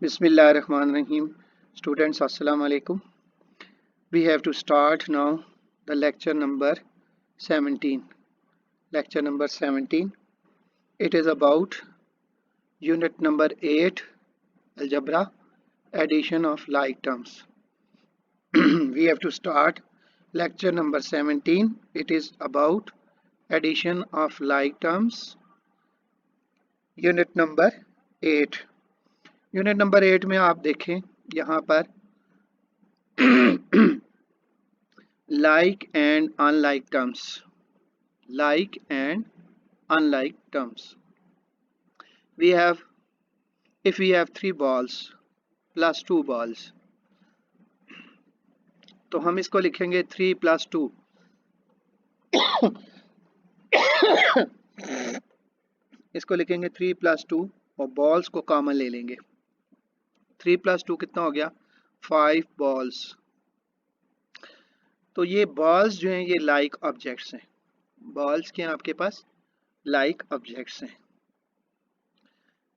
Bismillahirrahmanirrahim. Students, Assalamu alaikum. We have to start now the lecture number 17. Lecture number 17. It is about unit number 8, Algebra, addition of like terms. We have to start lecture number 17. It is about addition of like terms. Unit number 8. Unit number 8 में आप देखें यहाँ पर like and unlike terms. Like and unlike terms. We have, if we have 3 balls plus 2 balls, तो हम इसको लिखेंगे 3 plus 2. इसको लिखेंगे 3 plus 2 और बॉल्स को कॉमन ले लेंगे. 3 plus 2 कितना हो गया? 5 balls. तो ये बॉल्स जो हैं ये लाइक ऑब्जेक्ट्स हैं. बॉल्स के आपके पास लाइक ऑब्जेक्ट्स हैं.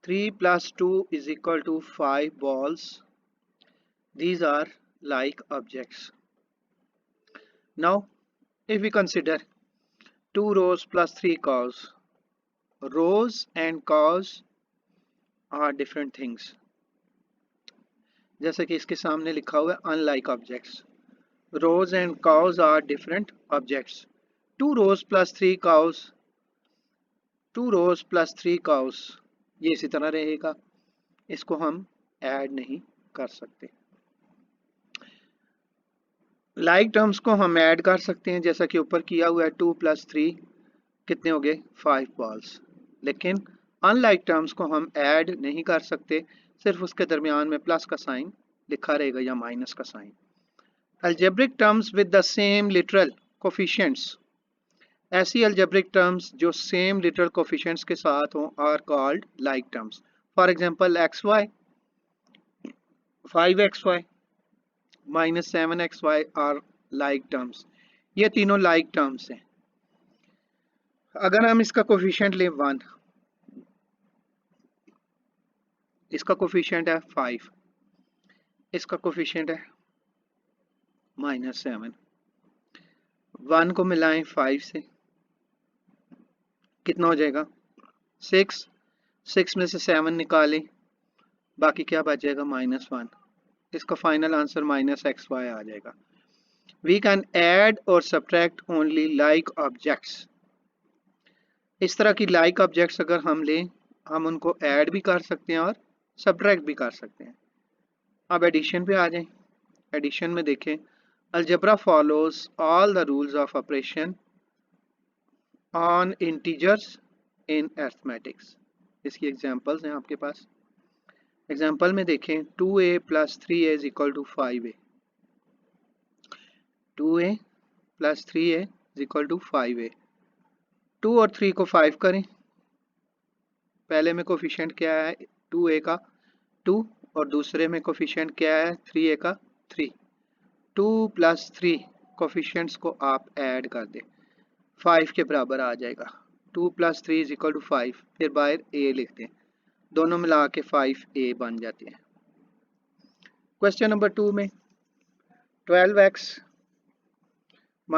3 plus 2 is equal to 5 balls. These are like objects. Now, if we consider 2 rows plus 3 cows, rows and cows are different things. जैसे कि इसके सामने लिखा हुआ है unlike objects. Rows and cows are different objects. 2 rows plus 3 cows. 2 rows plus 3 cows. ये इसी तरह रहेगा. इसको हम ऐड नहीं कर सकते. लाइक टर्म्स को हम ऐड कर सकते हैं जैसा कि ऊपर किया हुआ है. 2 plus 3 कितने हो गए? 5 बॉल्स. लेकिन अनलाइक टर्म्स को हम ऐड नहीं कर सकते. सिर्फ उसके दरमियान में प्लस का साइन लिखा रहेगा या माइनस का sign. Algebraic terms with the same literal coefficients. ऐसी अलजेब्रिक टर्म्स जो सेम लिटरल कोफिशिएंट्स के साथ हों are called like terms. For example xy, 5xy, -7xy are like terms. ये तीनों लाइक टर्म्स हैं. अगर हम इसका कोफिशिएंट लें 1, इसका कोफिशिएंट है 5, इसका कोफिशिएंट है -7. 1 को मिलाएं 5 से कितना हो जाएगा? 6. 6 में से 7 निकालें, बाकी क्या बच जाएगा? -1. इसका फाइनल आंसर -xy आ जाएगा. वी कैन ऐड और सब्ट्रैक्ट ओनली लाइक ऑब्जेक्ट्स. इस तरह की लाइक ऑब्जेक्ट्स अगर हम लें, हम उनको ऐड भी कर सकते हैं और सब्ट्रैक्ट भी कर सकते हैं. अब एडिशन पे आ जाएं. एडिशन में देखें, algebra follows all the rules of operation on integers in arithmetics. इसकी एग्जांपल्स हैं आपके पास. एग्जांपल में देखें, 2a plus 3a is equal to 5a. 2a plus 3a is equal to 5a. 2 और 3 को 5 करें. पहले में कोफिशिएंट क्या है? 2a का 2 और दूसरे में कोफिशिएंट क्या है? 3a का 3. 2 plus 3 कोफिशिएंट्स को आप ऐड कर दें, 5 के बराबर आ जाएगा. 2 plus 3 is equal to 5. फिर बाहर a लिख दें, दोनों मिला के 5a बन जाते हैं. क्वेश्चन नंबर 2 में 12x -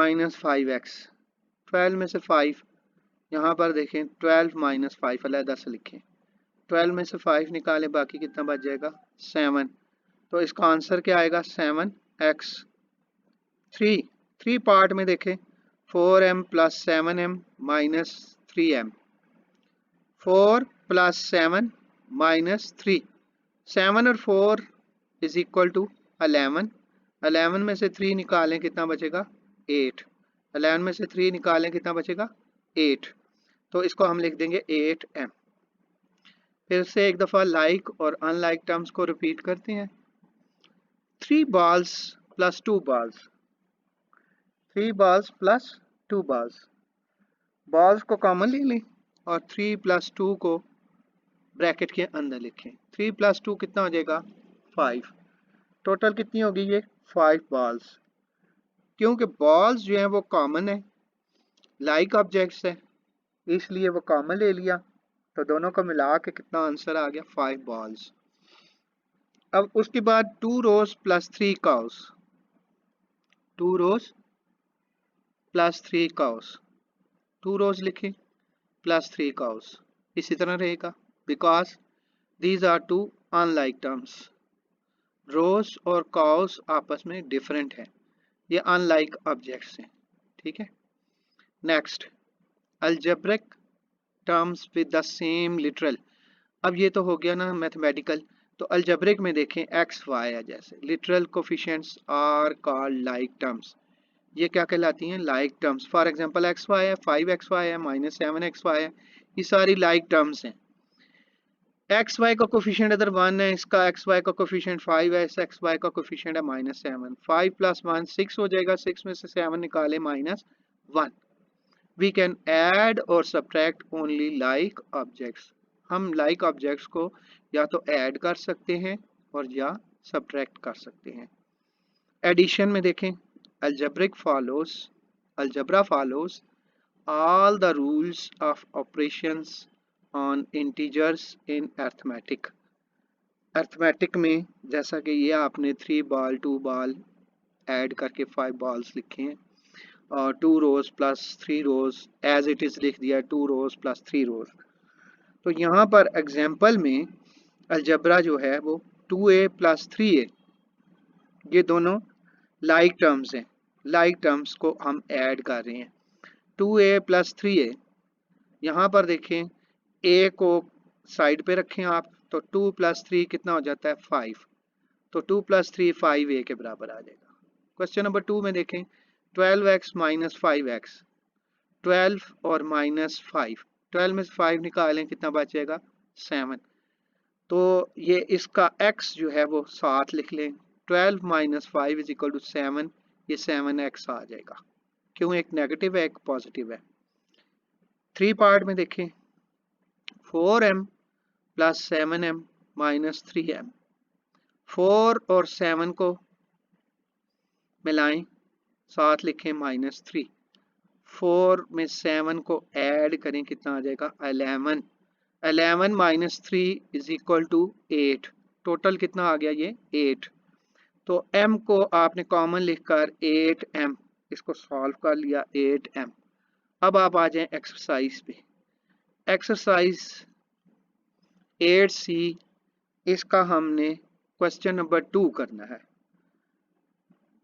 5x. 12 में से 5 यहाँ पर देखें, 12 - 5 अलहदा से लिखें. 12 में से 5 निकालें, बाकी कितना बच जाएगा? 7. तो इसका आंसर क्या आएगा? 7x. 3 पार्ट में देखें, 4m + 7m - 3m. 4 + 7 - 3. 7 और 4 is equal to 11. 11 में से 3 निकालें, कितना बचेगा? 8. 11 में से 3 निकालें, कितना बचेगा? 8. तो इसको हम लिख देंगे 8m. फिर से एक दफ़ा लाइक और अनलाइक टर्म्स को रिपीट करते हैं. 3 balls plus 2 balls. 3 balls plus 2 balls. Balls को कॉमन ले लें और 3 plus 2 को ब्रैकेट के अंदर लिखें. 3 plus 2 कितना हो जाएगा? 5. टोटल कितनी होगी ये? 5 बॉल्स. क्योंकि बॉल्स जो हैं वो कॉमन है, लाइक ऑब्जेक्ट्स है, इसलिए वो कॉमन ले लिया. तो दोनों को मिला के कितना आंसर आ गया 5 बॉल्स। अब उसके बाद 2 rose plus 3 cows, 2 rose plus 3 cows, 2 rose लिखें प्लस 3 काउस, इसी तरह रहेगा because these are two unlike terms. Rose और काउस आपस में डिफरेंट है, ये अनलाइक ऑब्जेक्ट्स हैं। ठीक है, next algebraic terms with the same literal. अब ये तो हो गया ना मैथमेटिकल, तो अलजेब्रिक में देखें एक्स वाई है, जैसे literal coefficients are called like terms, ये क्या कहलाती हैं like terms. For example x y है, 5xy है, -7xy है, ये सारी लाइक टर्म्स हैं। एक्स वाई का कोफिशिएंट अगर 1 है, इसका एक्स वाई का कोफिशिएंट 5 है, इस एक्स वाई का कोफिशिएंट है -7, 5 + 1 6 हो जाएगा, 6 में से 7 निकाले -1। वी कैन ऐड और सब्ट्रैक्ट ओनली लाइक ऑब्जेक्ट्स, हम लाइक ऑब्जेक्ट्स को या तो ऐड कर सकते हैं और या सब्ट्रैक्ट कर सकते हैं। एडिशन में देखें algebraic follows, algebra follows all the rules of operations on integers in arithmetic। Arithmetic में जैसा कि ये आपने 3 बॉल 2 बॉल ऐड करके 5 बॉल्स लिखे हैं, और 2 rose plus 3 rose as it is लिख दिया 2 रोज प्लस 3 रोज। तो यहाँ पर एग्जाम्पल में अलजबरा जो है वो 2a + 3a, ये दोनों लाइक टर्म्स हैं, लाइक टर्म्स को हम ऐड कर रहे हैं। 2a + 3a, यहाँ पर देखें a को साइड पे रखें आप, तो 2 + 3 कितना हो जाता है 5, तो 2 + 3 5a के बराबर आ जाएगा। क्वेश्चन नंबर 2 में देखें 12x - 5x, 12 और -5, 12 में से 5 निकालें कितना बचेगा 7, तो ये इसका x जो है वो 7 लिख लें, 12 - 5 = 7, ये 7x आ जाएगा। क्यों, एक नेगेटिव है एक पॉजिटिव है। 3 पार्ट में देखें 4m + 7m - 3m, 4 और 7 को मिलाएं, 7 लिखें -3, 4 में 7 को ऐड करें कितना आ जाएगा 11, 11 - 3 = 8, टोटल कितना आ गया ये 8। तो m को आपने कॉमन लिखकर 8m, इसको सॉल्व कर लिया 8m। अब आप आ जाएं एक्सरसाइज पे, एक्सरसाइज 8c, इसका हमने क्वेश्चन नंबर 2 करना है।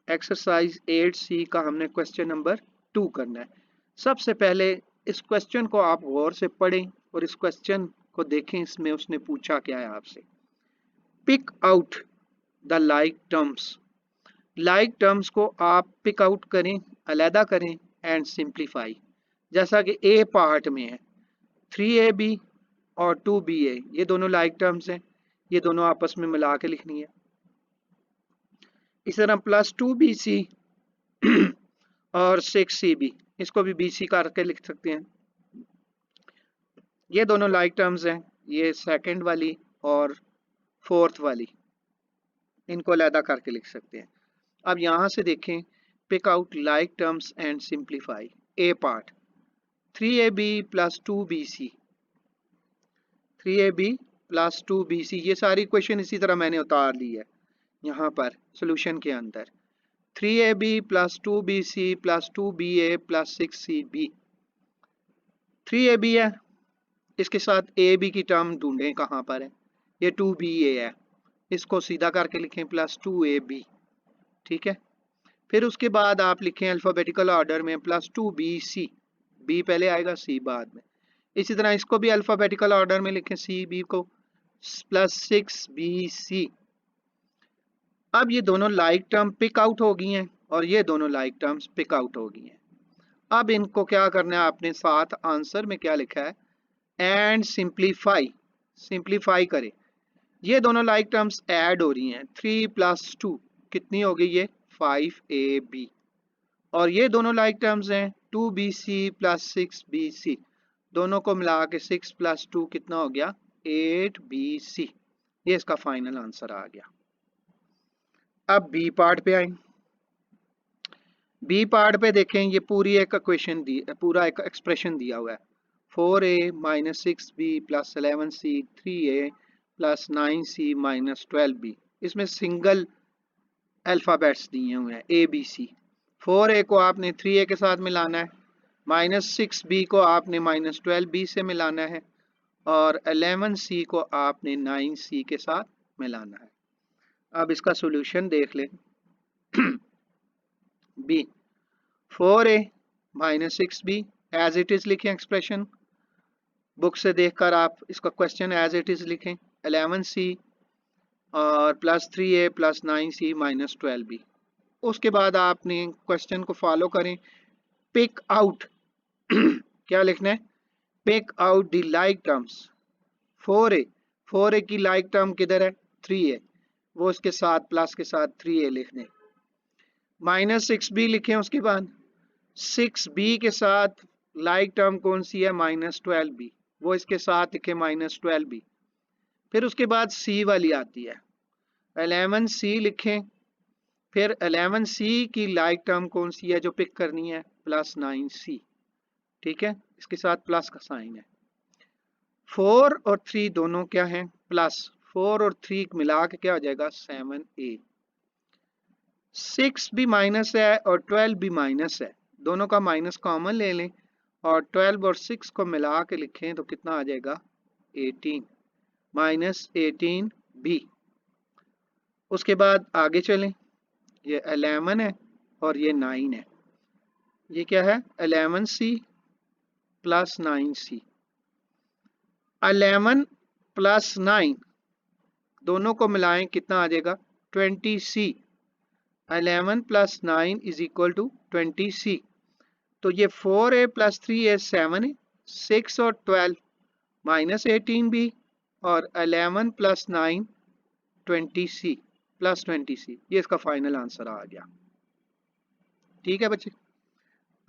एक्सरसाइज 8c का हमने क्वेश्चन नंबर 2 करना है। सबसे पहले इस क्वेश्चन को आप गौर से पढ़ें और इस क्वेश्चन को देखें, इसमें उसने पूछा क्या है आपसे। Pick out the like terms, like terms को आप पिक आउट करें, अलहदा करें एंड सिंप्लीफाई। जैसा कि ए पार्ट में है 3ab और 2ba, ये दोनों लाइक टर्म्स हैं, ये दोनों आपस में मिला के लिखनी है। इस तरह +2bc और 6cb, इसको भी bc करके लिख सकते हैं। ये दोनों लाइक टर्म्स हैं, ये सेकंड वाली और फोर्थ वाली, इनको अलहदा करके लिख सकते हैं। अब यहाँ से देखें pick out like terms and simplify. A part 3ab + 2bc, 3ab + 2bc, ये सारी क्वेश्चन इसी तरह मैंने उतार ली है यहाँ पर सोल्यूशन के अंदर। 3ab + 2bc + 2ba + 6cb, 3ab है, इसके साथ ab की टर्म ढूंढें कहाँ पर है, ये 2ba है, इसको सीधा करके लिखें +2ab। ठीक है, फिर उसके बाद आप लिखें अल्फ़ाबेटिकल ऑर्डर में +2bc, b पहले आएगा c बाद में। इसी तरह इसको भी अल्फ़ाबेटिकल ऑर्डर में लिखें cb को +6bc। अब ये दोनों लाइक टर्म पिक आउट हो गई हैं और ये दोनों लाइक टर्म्स पिक आउट हो गई हैं। अब इनको क्या करना है आपने, साथ आंसर में क्या लिखा है एंड सिंप्लीफाई, सिंप्लीफाई करें। ये दोनों लाइक टर्म्स ऐड हो रही हैं, 3 + 2 कितनी हो गई ये 5ab, और ये दोनों लाइक टर्म्स हैं 2bc + 6bc, दोनों को मिला के 6 + 2 कितना हो गया 8bc, ये इसका फाइनल आंसर आ गया। अब बी पार्ट पे आए, बी पार्ट पे देखें ये पूरी एक इक्वेशन दी, पूरा एक एक्सप्रेशन दिया हुआ है 4a minus 6b plus 11c 3a plus 9c minus 12b। इसमें सिंगल अल्फ़ाबेट्स दिए हुए हैं ए बी सी। 4a को आपने 3a के साथ मिलाना है, माइनस 6b को आपने माइनस 12b से मिलाना है, और 11c को आपने 9c के साथ मिलाना है। अब इसका सॉल्यूशन देख लें। B 4a minus 6b as it is लिखें, एक्सप्रेशन बुक से देखकर आप इसका क्वेश्चन एज इट इज लिखें। 11c और plus 3a plus 9c minus 12b। उसके बाद आपने क्वेश्चन को फॉलो करें, पिक आउट क्या लिखना है, pick out the like terms. 4a की लाइक टर्म किधर है, 3a, वो इसके साथ प्लस के साथ 3a लिखने। माइनस 6b लिखें, उसके बाद 6b के साथ लाइक टर्म कौन सी है, माइनस 12b, वो इसके साथ लिखे माइनस 12b। फिर उसके बाद c वाली आती है, 11c लिखें, फिर 11c की लाइक टर्म कौन सी है जो पिक करनी है, प्लस 9c। ठीक है, इसके साथ प्लस का साइन है। 4 और 3 दोनों क्या हैं, प्लस। 4 और 3 मिला के क्या हो जाएगा, 7a। 6 भी माइनस है और 12 भी माइनस है, दोनों का माइनस कॉमन ले लें और 12 और 6 को मिला के लिखें तो कितना आ जाएगा, 18 माइनस 18b। उसके बाद आगे चलें, ये 11 है और ये 9 है, ये क्या है, 11c प्लस 9c। 11 प्लस 9 दोनों को मिलाएं कितना आ जाएगा, 20c। 11 plus 9 is equal to 20c। तो ये 4a प्लस 3a 7 है, 6 और 12 माइनस 18b, और 11 प्लस 9 20c प्लस 20c, ये इसका फाइनल आंसर आ गया। ठीक है बच्चे,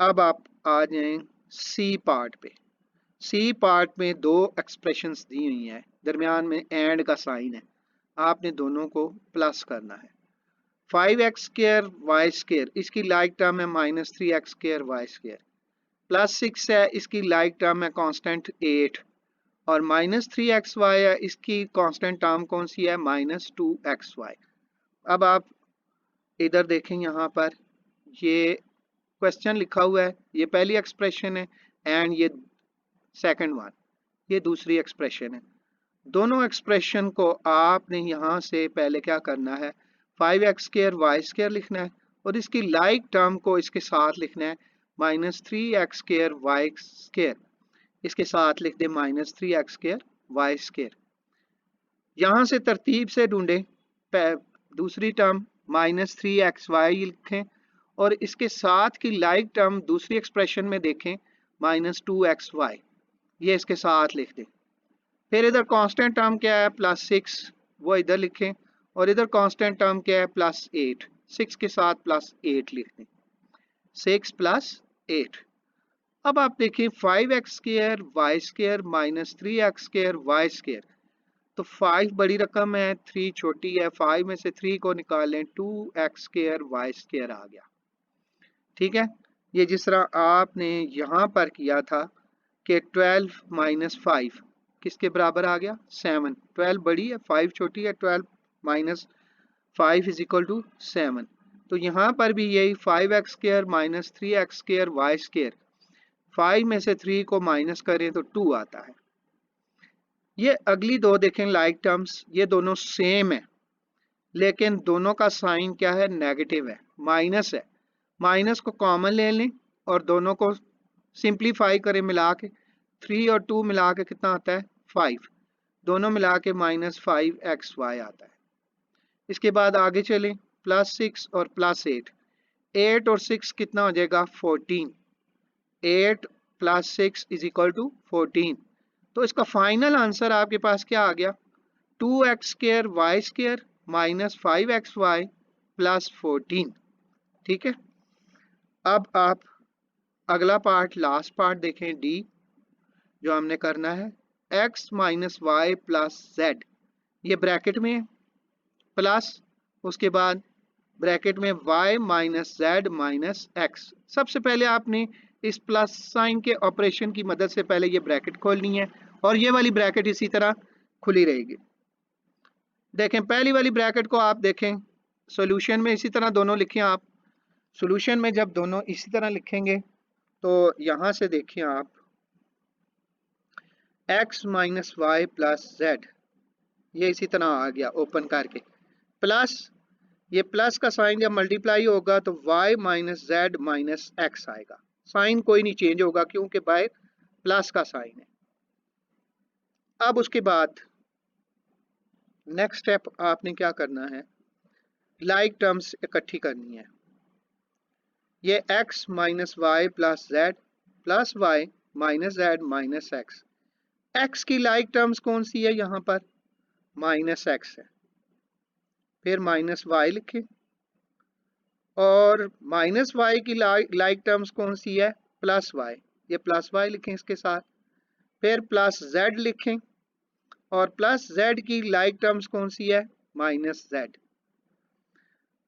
अब आप आ जाएं सी पार्ट पे। सी पार्ट में दो एक्सप्रेशंस दी हुई हैं, दरमियान में एंड का साइन है, आपने दोनों को प्लस करना है। 5x स्क्वायर वाई स्क्वायर, इसकी लाइक टर्म है minus 3x square Y square, plus 6 है, इसकी लाइक टर्म है कांस्टेंट 8, और माइनस 3xy है, इसकी कांस्टेंट टर्म कौन सी है, माइनस 2xy। अब आप इधर देखें, यहाँ पर ये क्वेश्चन लिखा हुआ है, ये पहली एक्सप्रेशन है एंड ये सेकंड वन, ये दूसरी एक्सप्रेशन है। दोनों एक्सप्रेशन को आपने यहाँ से पहले क्या करना है, 5x स्क्वायर वाई स्क्वायर लिखना है, और इसकी लाइक टर्म को इसके साथ लिखना है, minus 3x square Y square, इसके साथ लिख दे minus 3x square Y square. यहाँ से तरतीब से ढूंढें, दूसरी टर्म माइनस 3xy लिखें, और इसके साथ की लाइक टर्म दूसरी एक्सप्रेशन में देखें, माइनस 2xy, ये इसके साथ लिख दें। फिर इधर कांस्टेंट टर्म क्या है, प्लस 6, वो इधर लिखें, और इधर कांस्टेंट टर्म क्या है, प्लस 8, 6 के साथ प्लस 8 लिख दें, 6 प्लस 8। अब आप देखिए 5x square Y square minus 3x square Y square, तो 5 बड़ी रकम है, 3 छोटी है, 5 में से 3 को निकालें, 2x स्क्वायर वाई स्क्वायर आ गया। ठीक है, ये जिस तरह आपने यहाँ पर किया था कि 12 माइनस 5 किसके बराबर आ गया, 7। 12 बड़ी है, 5 छोटी है, 12 माइनस 5 इज इक्वल टू 7। तो यहाँ पर भी यही 5x square minus 3x square Y square, 5 में से 3 को माइनस करें तो 2 आता है। ये अगली दो देखें लाइक टर्म्स, ये दोनों सेम है, लेकिन दोनों का साइन क्या है, नेगेटिव है, माइनस है। माइनस को कॉमन ले लें और दोनों को सिंप्लीफाई करें मिला के, 3 और 2 मिला के कितना आता है, 5, दोनों मिला के माइनस 5xy आता है। इसके बाद आगे चलें, प्लस 6 और प्लस 8, 8 और 6 कितना हो जाएगा, 14, 8 प्लस 6 इज इक्वल टू 14। तो इसका फाइनल आंसर आपके पास क्या आ गया, 2x square Y square minus 5xy plus 14। ठीक है, अब आप अगला पार्ट, लास्ट पार्ट देखें, डी, जो हमने करना है, x minus y plus z, ये ब्रैकेट में है, प्लस उसके बाद ब्रैकेट में y minus z minus x. सबसे पहले आपने इस प्लस साइन के ऑपरेशन की मदद से पहले ये ब्रैकेट खोलनी है और ये वाली ब्रैकेट इसी तरह खुली रहेगी। देखें पहली वाली ब्रैकेट को आप देखें सॉल्यूशन में इसी तरह दोनों लिखें आप। सॉल्यूशन में जब दोनों इसी तरह लिखेंगे तो यहां से देखिए आप x minus y plus z, ये इसी तरह आ गया ओपन करके, प्लस ये प्लस का साइन जब मल्टीप्लाई होगा तो y minus z minus x आएगा। साइन कोई नहीं चेंज होगा क्योंकि बाय प्लस का साइन है। अब उसके बाद नेक्स्ट स्टेप आपने क्या करना है, लाइक टर्म्स इकट्ठी करनी है। ये x minus y plus y minus z minus x, x की लाइक टर्म्स कौन सी है, यहाँ पर माइनस एक्स है, फिर माइनस वाई लिखें, और माइनस वाई की लाइक टर्म्स कौन सी है, प्लस वाई, ये प्लस वाई लिखें इसके साथ, फिर प्लस जेड लिखें, और प्लस जेड की लाइक टर्म्स कौन सी है, माइनस जेड।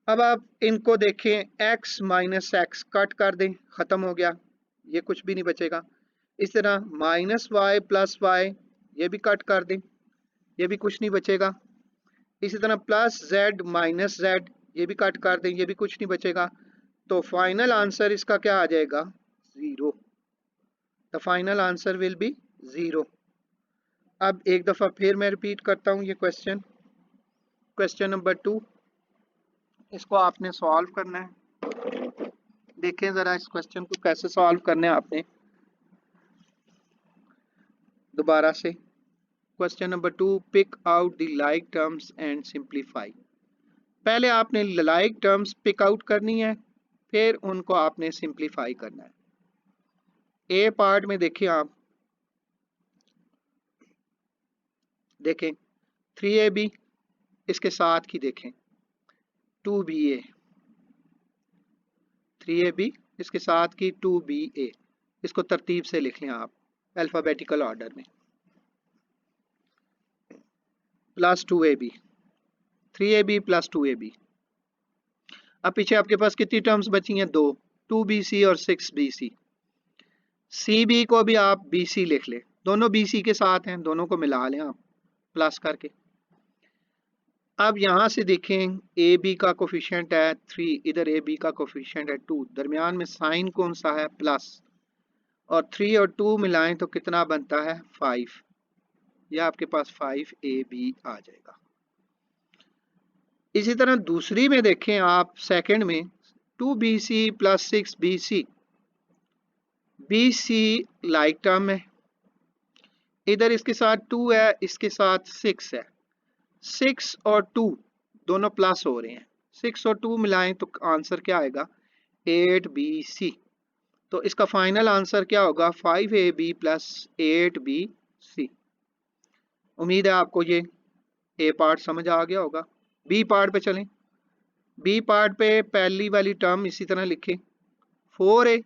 अब आप इनको देखें, x माइनस एक्स कट कर दें, खत्म हो गया, ये कुछ भी नहीं बचेगा। इस तरह माइनस वाई प्लस वाई, ये भी कट कर दें, ये भी कुछ नहीं बचेगा। इसी तरह प्लस जेड माइनस जेड, ये भी कट कर दें, ये भी कुछ नहीं बचेगा। तो फाइनल आंसर इसका क्या आ जाएगा, 0। The final answer will be 0। अब एक दफ़ा फिर मैं रिपीट करता हूँ ये क्वेश्चन नंबर 2, इसको आपने सॉल्व करना है। देखें ज़रा इस क्वेश्चन को कैसे सॉल्व करना है आपने। दोबारा से question number 2, pick out the like terms and simplify. पहले आपने लाइक टर्म्स पिक आउट करनी है, फिर उनको आपने सिंप्लीफाई करना है। ए पार्ट में देखिए आप, देखें 3ab, इसके साथ की देखें 2ba, 3ab इसके साथ की 2ba, इसको तरतीब से लिख लें आप अल्फ़ाबेटिकल ऑर्डर में, plus 2ab, 3ab plus 2ab। अब पीछे आपके पास कितनी टर्म्स बची हैं, 2, 2bc और 6bc। cb को भी आप bc लिख लें, दोनों bc के साथ हैं, दोनों को मिला लें आप प्लस करके। अब यहां से देखें ab का कोफिशिएंट है 3, इधर ab का कोफिशिएंट है 2, दरमियान में साइन कौन सा है, प्लस, और 3 और 2 मिलाएं तो कितना बनता है, 5। यह आपके पास 5ab आ जाएगा। इसी तरह दूसरी में देखें आप, सेकंड में 2bc plus 6bc, bc like term है, इधर इसके साथ 2 है, इसके साथ 6 है, 6 और 2 दोनों प्लस हो रहे हैं, 6 और 2 मिलाएं तो आंसर क्या आएगा, 8bc। तो इसका फाइनल आंसर क्या होगा, 5ab प्लस 8bc। उम्मीद है आपको ये ए पार्ट समझ आ गया होगा। बी पार्ट पे चलें। बी पार्ट पे पहली वाली टर्म इसी तरह लिखें, 4a,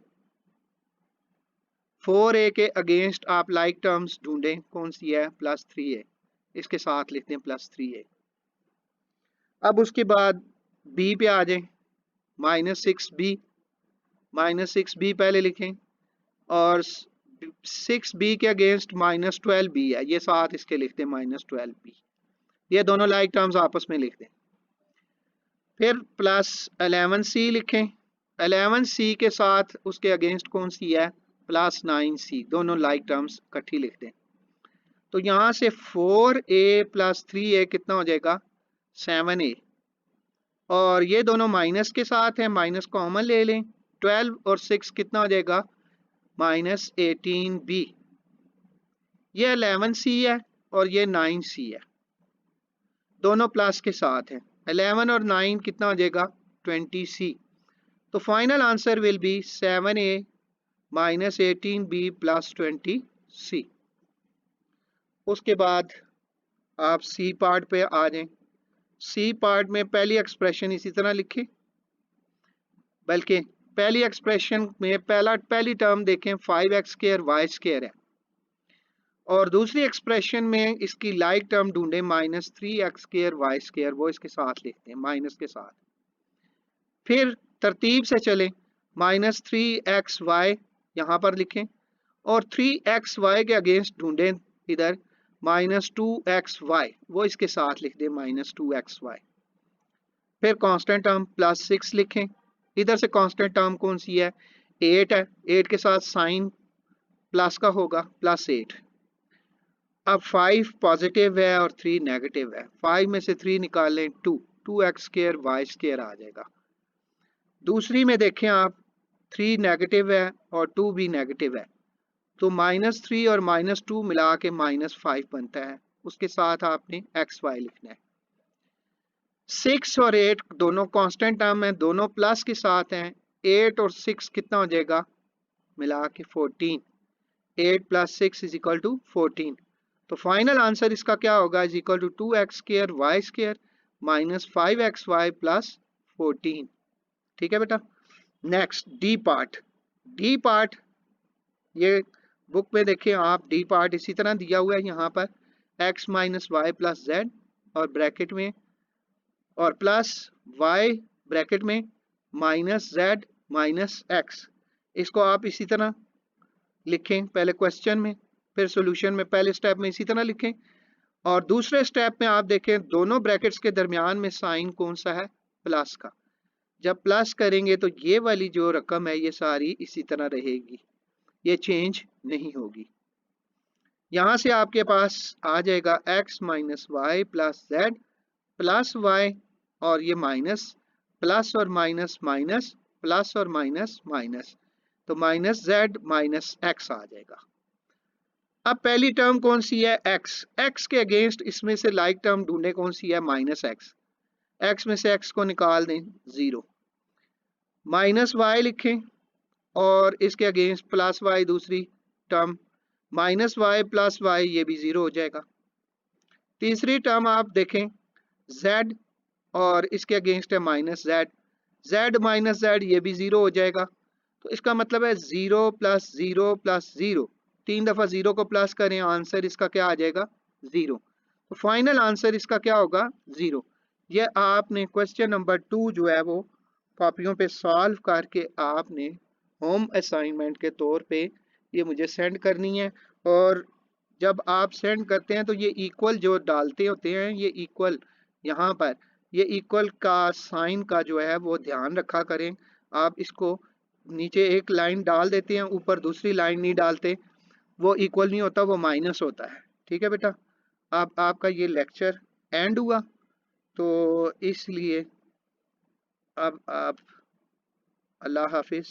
4a के अगेंस्ट आप लाइक टर्म्स ढूंढें, कौन सी है, प्लस 3a, इसके साथ लिखते हैं प्लस 3a। अब उसके बाद बी पे आ जाएं, -6b, -6b पहले लिखें, और 6b के अगेंस्ट -12b है, ये साथ इसके लिखते हैं -12b, ये दोनों लाइक टर्म्स आपस में लिख दें। फिर प्लस 11c लिखें, 11c के साथ उसके अगेंस्ट कौन सी है, प्लस 9c, दोनों लाइक टर्म्स इकट्ठी लिख दें। तो यहाँ से 4a प्लस 3a कितना हो जाएगा, 7a, और ये दोनों माइनस के साथ हैं, माइनस कॉमन ले लें, 12 और 6 कितना हो जाएगा, -18b। ये 11c है और ये 9c है, दोनों प्लस के साथ हैं, 11 और 9 कितना हो जाएगा, 20c। तो final answer will be 7a minus 18b plus 20c। उसके बाद आप सी पार्ट पे आ जाएं। सी पार्ट में पहली एक्सप्रेशन इसी तरह लिखें, बल्कि पहली एक्सप्रेशन में पहली टर्म देखें 5x² y² है, और दूसरी एक्सप्रेशन में इसकी लाइक टर्म ढूंढें -3x² y², वो इसके साथ लिखते हैं माइनस के साथ। फिर तरतीब से चलें, -3xy यहाँ पर लिखें और 3xy के अगेंस्ट ढूंढें इधर -2xy, वो इसके साथ लिख दें -2xy। फिर कांस्टेंट टर्म +6 लिखें, इधर से कांस्टेंट टर्म कौन सी है, 8 है, 8 के साथ साइन प्लस का होगा +8। अब 5 पॉजिटिव है और 3 नेगेटिव है, 5 में से 3 निकालें 2x² y² आ जाएगा। दूसरी में देखें आप 3 नेगेटिव है और 2 भी नेगेटिव है, तो -3 और -2 मिला के -5 बनता है, उसके साथ आपने xy लिखना है। 6 और 8 दोनों कांस्टेंट टर्म है, दोनों प्लस के साथ हैं, 8 और 6 कितना हो जाएगा मिला के 14, 8 + 6 = 14। तो फाइनल आंसर इसका क्या होगा, = 2x² y² -5xy + 14। ठीक है बेटा। Next D part. D part ये बुक में देखें आप, डी पार्ट इसी तरह दिया हुआ है यहाँ पर, x - y + z और ब्रैकेट में और प्लस y ब्रैकेट में -z - x। इसको आप इसी तरह लिखें पहले क्वेश्चन में, फिर सॉल्यूशन में, पहले स्टेप में इसी तरह लिखें और दूसरे स्टेप में आप देखें दोनों ब्रैकेट्स के दरमियान में साइन कौन सा है, प्लस का। जब प्लस करेंगे तो ये वाली जो रकम है ये सारी इसी तरह रहेगी, ये चेंज नहीं होगी। यहां से आपके पास आ जाएगा x - y + z + y और ये माइनस, प्लस और माइनस माइनस, प्लस और माइनस माइनस, तो -z - x आ जाएगा। अब पहली टर्म कौन सी है, x। x के अगेंस्ट इसमें से लाइक टर्म ढूंढे, कौन सी है, -x। x में से x को निकाल दें 0, -y लिखें और इसके अगेंस्ट +y दूसरी टर्म, -y + y ये भी 0 हो जाएगा। तीसरी टर्म आप देखें z और इसके अगेंस्ट है -z, z - z ये भी 0 हो जाएगा। तो इसका मतलब है 0 + 0 + 0, 3 दफ़ा 0 को प्लस करें, आंसर इसका क्या आ जाएगा, 0। तो फाइनल आंसर इसका क्या होगा, 0। ये आपने क्वेश्चन नंबर 2 जो है वो कॉपियों पे सॉल्व करके आपने होम असाइनमेंट के तौर पे ये मुझे सेंड करनी है। और जब आप सेंड करते हैं तो ये इक्वल जो डालते होते हैं, ये इक्वल यहाँ पर, ये इक्वल का साइन का जो है वो ध्यान रखा करें। आप इसको नीचे एक लाइन डाल देते हैं, ऊपर दूसरी लाइन नहीं डालते, वो इक्वल नहीं होता, वो माइनस होता है। ठीक है बेटा। अब आपका ये लेक्चर एंड हुआ, तो इसलिए अब आप अल्लाह हाफिज़।